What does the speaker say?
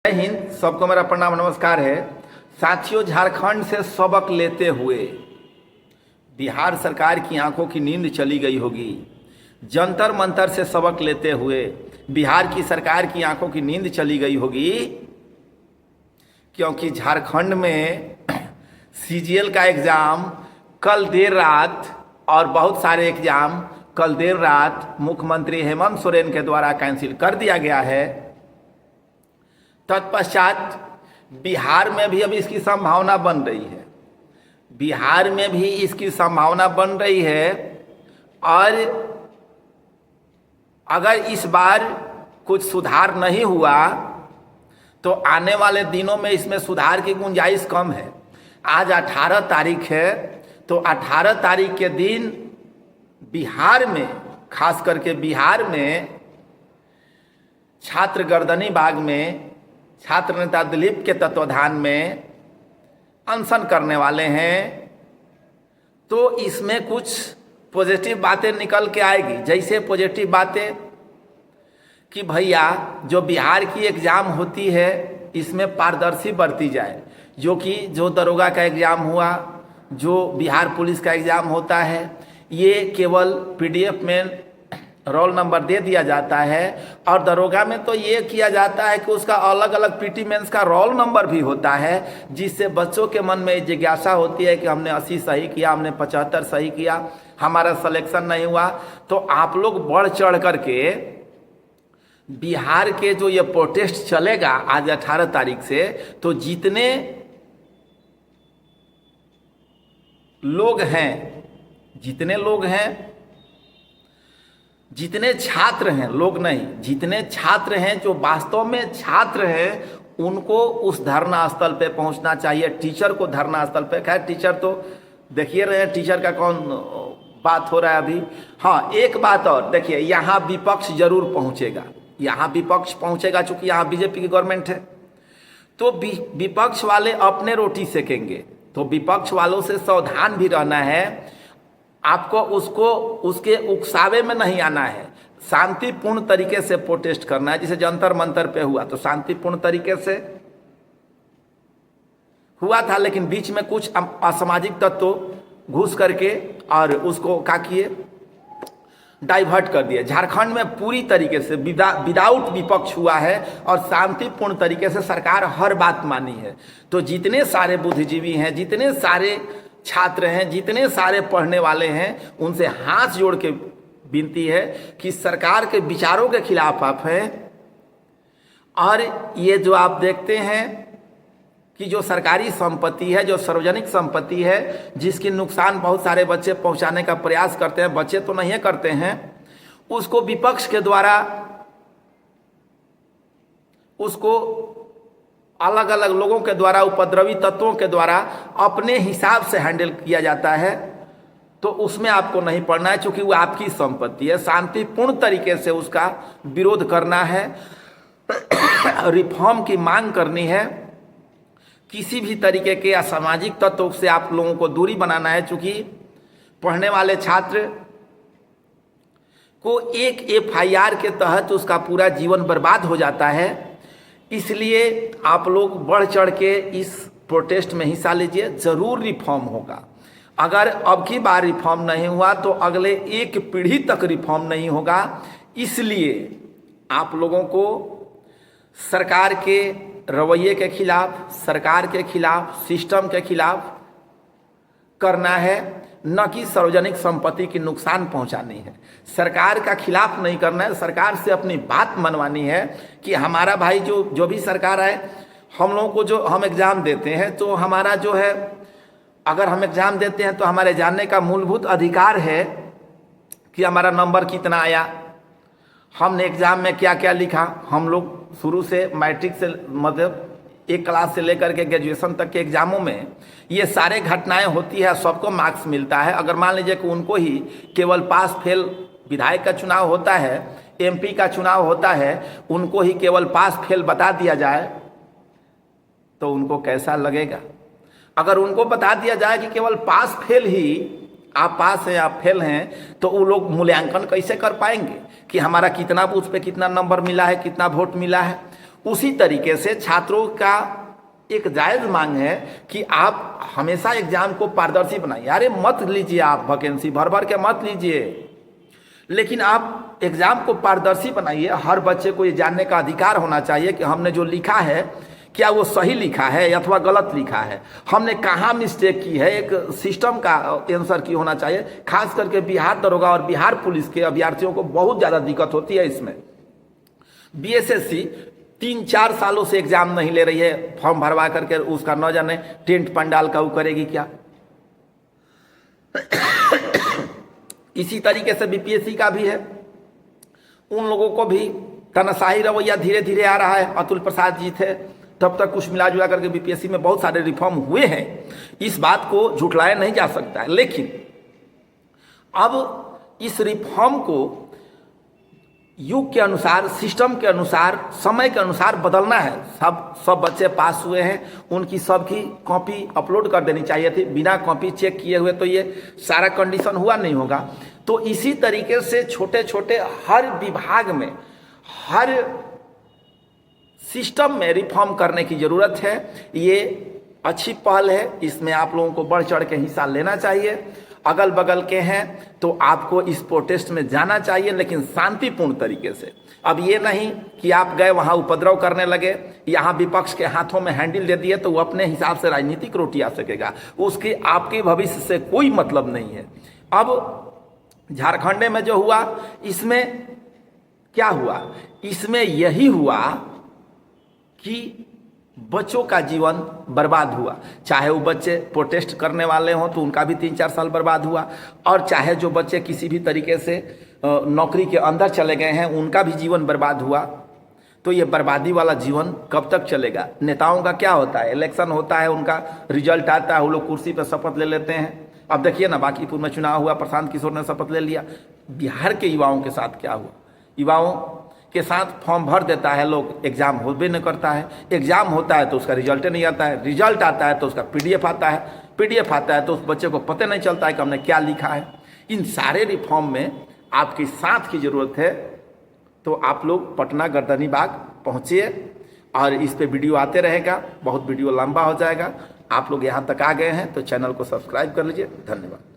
जय हिंद। सबको मेरा प्रणाम नमस्कार है। साथियों, झारखंड से सबक लेते हुए बिहार सरकार की आंखों की नींद चली गई होगी। जंतर मंतर से सबक लेते हुए बिहार की सरकार की आंखों की नींद चली गई होगी, क्योंकि झारखंड में सीजीएल का एग्ज़ाम कल देर रात और बहुत सारे एग्ज़ाम कल देर रात मुख्यमंत्री हेमंत सोरेन के द्वारा कैंसिल कर दिया गया है। तत्पश्चात बिहार में भी अभी इसकी संभावना बन रही है। बिहार में भी इसकी संभावना बन रही है और अगर इस बार कुछ सुधार नहीं हुआ तो आने वाले दिनों में इसमें सुधार की गुंजाइश कम है। आज 18 तारीख है, तो 18 तारीख के दिन बिहार में, खास करके बिहार में छात्र गर्दनी बाग में छात्र नेता दिलीप के तत्वाधान में अनशन करने वाले हैं। तो इसमें कुछ पॉजिटिव बातें निकल के आएगी। जैसे पॉजिटिव बातें कि भैया जो बिहार की एग्ज़ाम होती है इसमें पारदर्शी बरती जाए। जो दरोगा का एग्ज़ाम हुआ, जो बिहार पुलिस का एग्ज़ाम होता है, ये केवल पीडीएफ में रोल नंबर दे दिया जाता है। और दरोगा में तो ये किया जाता है कि उसका अलग अलग पीटी मेंस का रोल नंबर भी होता है, जिससे बच्चों के मन में जिज्ञासा होती है कि हमने 80 सही किया, हमने 75 सही किया, हमारा सिलेक्शन नहीं हुआ। तो आप लोग बढ़ चढ़ करके बिहार के जो ये प्रोटेस्ट चलेगा आज 18 तारीख से, तो जितने लोग हैं, जितने छात्र हैं, लोग नहीं, जितने छात्र हैं जो वास्तव में छात्र हैं, उनको उस धरना स्थल पे पहुंचना चाहिए। टीचर को धरना स्थल पे, खैर टीचर तो देखिए रहे हैं, टीचर का कौन बात हो रहा है अभी। हाँ, एक बात और देखिए, यहाँ विपक्ष जरूर पहुंचेगा, यहाँ विपक्ष पहुंचेगा, चूंकि यहाँ बीजेपी की गवर्नमेंट है। तो विपक्ष वाले अपने रोटी सेकेंगे, तो विपक्ष वालों से सावधान भी रहना है। आपको उसके उकसावे में नहीं आना है, शांतिपूर्ण तरीके से प्रोटेस्ट करना है। जैसे जंतर मंतर पे हुआ तो शांतिपूर्ण तरीके से हुआ था, लेकिन बीच में कुछ असामाजिक तत्व घुस करके और उसको क्या किए, डाइवर्ट कर दिए। झारखंड में पूरी तरीके से विदाउट विपक्ष हुआ है और शांतिपूर्ण तरीके से सरकार हर बात मानी है। तो जितने सारे बुद्धिजीवी हैं, जितने सारे छात्र हैं, जितने सारे पढ़ने वाले हैं, उनसे हाथ जोड़ के विनती है कि सरकार के विचारों के खिलाफ आप हैं। और ये जो आप देखते हैं कि जो सरकारी संपत्ति है, जो सार्वजनिक संपत्ति है, जिसकी नुकसान बहुत सारे बच्चे पहुंचाने का प्रयास करते हैं, बच्चे तो नहीं करते हैं, उसको विपक्ष के द्वारा उसको अलग अलग लोगों के द्वारा, उपद्रवी तत्वों के द्वारा अपने हिसाब से हैंडल किया जाता है। तो उसमें आपको नहीं पड़ना है, क्योंकि वो आपकी संपत्ति है। शांतिपूर्ण तरीके से उसका विरोध करना है, रिफॉर्म की मांग करनी है। किसी भी तरीके के असामाजिक तत्व से आप लोगों को दूरी बनाना है, क्योंकि पढ़ने वाले छात्र को एक एफआईआर के तहत उसका पूरा जीवन बर्बाद हो जाता है। इसलिए आप लोग बढ़ चढ़ के इस प्रोटेस्ट में हिस्सा लीजिए, ज़रूर रिफॉर्म होगा। अगर अब की बार रिफॉर्म नहीं हुआ तो अगले एक पीढ़ी तक रिफॉर्म नहीं होगा। इसलिए आप लोगों को सरकार के रवैये के खिलाफ, सरकार के खिलाफ, सिस्टम के खिलाफ करना है, न कि सार्वजनिक संपत्ति की नुकसान पहुंचानी है। सरकार का खिलाफ नहीं करना है, सरकार से अपनी बात मनवानी है कि हमारा भाई जो भी सरकार है, हम लोगों को जो हम एग्ज़ाम देते हैं, तो हमारा जो है, अगर हम एग्ज़ाम देते हैं तो हमारे जानने का मूलभूत अधिकार है कि हमारा नंबर कितना आया, हमने एग्ज़ाम में क्या क्या लिखा। हम लोग शुरू से मैट्रिक से, मतलब एक क्लास से लेकर के ग्रेजुएशन तक के एग्जामों में ये सारे घटनाएं होती है, सबको मार्क्स मिलता है। अगर मान लीजिए कि उनको ही केवल पास फेल, विधायक का चुनाव होता है, एमपी का चुनाव होता है, उनको ही केवल पास फेल बता दिया जाए तो उनको कैसा लगेगा। अगर उनको बता दिया जाए कि केवल पास फेल ही, आप पास हैं, आप फेल हैं, तो वो लोग मूल्यांकन कैसे कर पाएंगे कि हमारा कितना बूथ पे कितना नंबर मिला है, कितना वोट मिला है। उसी तरीके से छात्रों का एक जायज़ मांग है कि आप हमेशा एग्जाम को पारदर्शी बनाइए। अरे मत लीजिए, आप वैकेंसी भर भर के मत लीजिए, लेकिन आप एग्जाम को पारदर्शी बनाइए। हर बच्चे को ये जानने का अधिकार होना चाहिए कि हमने जो लिखा है क्या वो सही लिखा है अथवा गलत लिखा है, हमने कहाँ मिस्टेक की है। एक सिस्टम का आंसर की होना चाहिए। खास करके बिहार दरोगा और बिहार पुलिस के अभ्यर्थियों को बहुत ज़्यादा दिक्कत होती है इसमें। बीएसएससी 3-4 सालों से एग्जाम नहीं ले रही है, फॉर्म भरवा करके उसका न जाने टेंट पंडाल का वो करेगी क्या। इसी तरीके से बीपीएससी का भी है, उन लोगों को भी तानाशाही रवैया धीरे धीरे आ रहा है। अतुल प्रसाद जी थे तब तक कुछ मिला जुला करके बीपीएससी में बहुत सारे रिफॉर्म हुए हैं, इस बात को झुठलाया नहीं जा सकता है। लेकिन अब इस रिफॉर्म को युग के अनुसार, सिस्टम के अनुसार, समय के अनुसार बदलना है। सब बच्चे पास हुए हैं, उनकी सबकी कॉपी अपलोड कर देनी चाहिए थी। बिना कॉपी चेक किए हुए तो ये सारा कंडीशन हुआ नहीं होगा। तो इसी तरीके से छोटे छोटे हर विभाग में, हर सिस्टम में रिफॉर्म करने की ज़रूरत है। ये अच्छी पहल है, इसमें आप लोगों को बढ़ चढ़ के हिस्सा लेना चाहिए। अगल बगल के हैं तो आपको इस प्रोटेस्ट में जाना चाहिए, लेकिन शांतिपूर्ण तरीके से। अब ये नहीं कि आप गए वहाँ उपद्रव करने लगे, यहाँ विपक्ष के हाथों में हैंडल दे दिए तो वो अपने हिसाब से राजनीतिक रोटी आ सकेगा, उसकी आपके भविष्य से कोई मतलब नहीं है। अब झारखंड में जो हुआ, इसमें क्या हुआ? इसमें यही हुआ कि बच्चों का जीवन बर्बाद हुआ। चाहे वो बच्चे प्रोटेस्ट करने वाले हों तो उनका भी 3-4 साल बर्बाद हुआ, और चाहे जो बच्चे किसी भी तरीके से नौकरी के अंदर चले गए हैं उनका भी जीवन बर्बाद हुआ। तो ये बर्बादी वाला जीवन कब तक चलेगा? नेताओं का क्या होता है, इलेक्शन होता है, उनका रिजल्ट आता है, वो लोग कुर्सी पर शपथ ले लेते हैं। अब देखिए ना, बांकीपुर में चुनाव हुआ, प्रशांत किशोर ने शपथ ले लिया। बिहार के युवाओं के साथ क्या हुआ? युवाओं के साथ फॉर्म भर देता है लोग, एग्जाम हो भी नहीं करता है, एग्जाम होता है तो उसका रिजल्ट नहीं आता है, रिजल्ट आता है तो उसका पीडीएफ आता है, पीडीएफ आता है तो उस बच्चे को पता नहीं चलता है कि हमने क्या लिखा है। इन सारे रिफॉर्म में आपके साथ की ज़रूरत है। तो आप लोग पटना गर्दनी बाग पहुँचिए, और इस पे वीडियो आते रहेगा, बहुत वीडियो लंबा हो जाएगा। आप लोग यहाँ तक आ गए हैं तो चैनल को सब्सक्राइब कर लीजिए। धन्यवाद।